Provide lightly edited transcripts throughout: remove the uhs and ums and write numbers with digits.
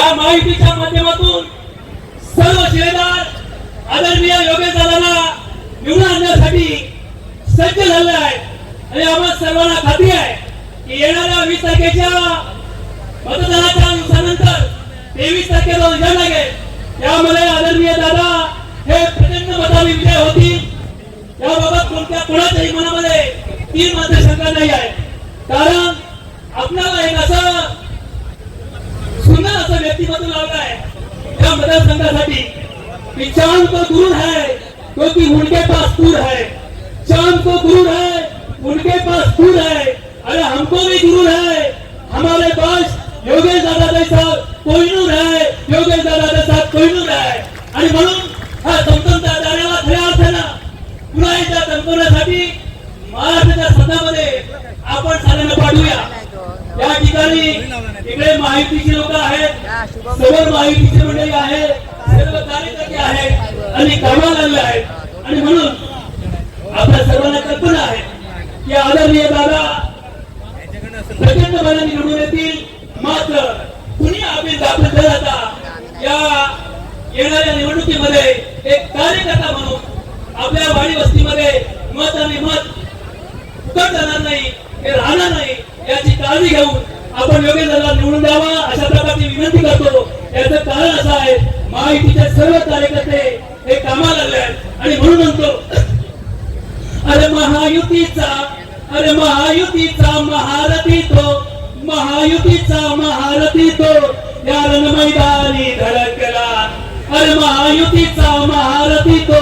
या महायुतीच्या माध्यमातून सर्व शिलेदार आदरणीय योगेश दादांना निवडून आणण्यासाठी सज्ज झाले आहे आणि आम्हाला सर्वांना खात्री आहे की येणाऱ्या 20 तारखेच्या मतदानाच्या दिवसानंतर 23 तारखेला निकाल लागेल. त्यामध्ये आदरणीय दादा हे प्रचंड मताने विजय होतील याबाबत कोणाच्याही मनामध्ये तीन मात्र शंका नाही आहे. कारण आपल्याला एक असं सुंदर असं व्यक्तिमत्व लावलं आहे या मतदारसंघासाठी कि चांद को गुरूर है क्योंकि उनके पास दूर है. चांद को गुरूर है उनके पास दूर है. अरे हमको भी गुरूर है, हमारे पास योगेश दादा जैसा कोहिनूर है, योगेश दादा जैसा कोहिनूर है. आणि म्हणून हा चमचमता जाण्याला खऱ्या अर्थानं पुन्हा एकदा चमकवण्यासाठी महाराष्ट्राच्या सत्तामध्ये आपण साऱ्यांना पाठवूया. या ठिकाणी इकडे माहितीची लोक आहेत, सर्व माहितीची मंडळी आहे, सर्व कार्यकर्ते आहेत आणि कामाला लागले आहेत. आणि म्हणून आपल्या सर्वांना कल्पना आहे की आदरणीय दादा प्रचंड बलाने निवडून येतील. मात्र कुणी आपली दाखल जाता या येणाऱ्या निवडणुकीमध्ये एक कार्यकर्ता म्हणून आपल्या वाडी वस्तीमध्ये मत आणि मत फुकट जाणार नाही, हे राहणार नाही याची काळजी घेऊन आपण योग्य दादा निवडून द्यावा अशा प्रकारची विनंती करतो. याचं कारण असं आहे महायुतीचे सर्व कार्यकर्ते हे कामाला लागले आहेत आणि म्हणून म्हणतो अरे महायुतीचा महारथी तो, महायुतीचा महारथी तो या रणमैदानी धडकला. अरे महायुतीचा महारथी तो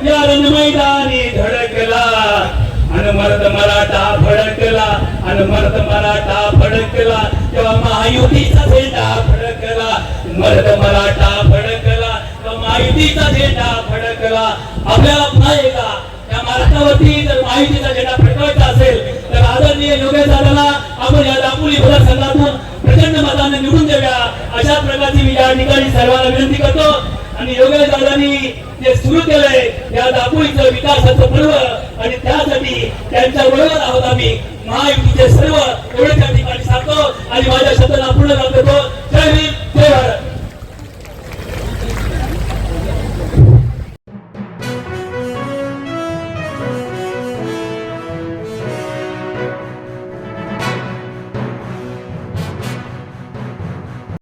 या रणमैदानी धडकला. अनमर्द मराठा भडकला, अनमर्द मराठा भडकला तेव्हा महायुतीचा झेंडा फडकला. मर्द मराठा भडकला तेव्हा महायुतीचा झेंडा फडकला. आपल्याला पुन्हा एकदा या महाराष्ट्रावरती जर महायुतीचा झेंडा फडकवायचा असेल तर आदरणीय योगेश दादांना आपण या दापोली मतदारसंघातून प्रचंड मताने निवडून देऊया अशा प्रकारची मी या ठिकाणी सर्वांना विनंती करतो. आणि योगेश दादांनी जे सुरू केलंय या दापोलीचं विकासाचं पर्व आणि त्यासाठी त्यांच्या बरोबर आहोत आम्ही महायुतीचे सर्व एवढे त्या ठिकाणी सांगतो आणि माझ्या शब्दाला पूर्ण करतो. जय हिंद, जय भारत.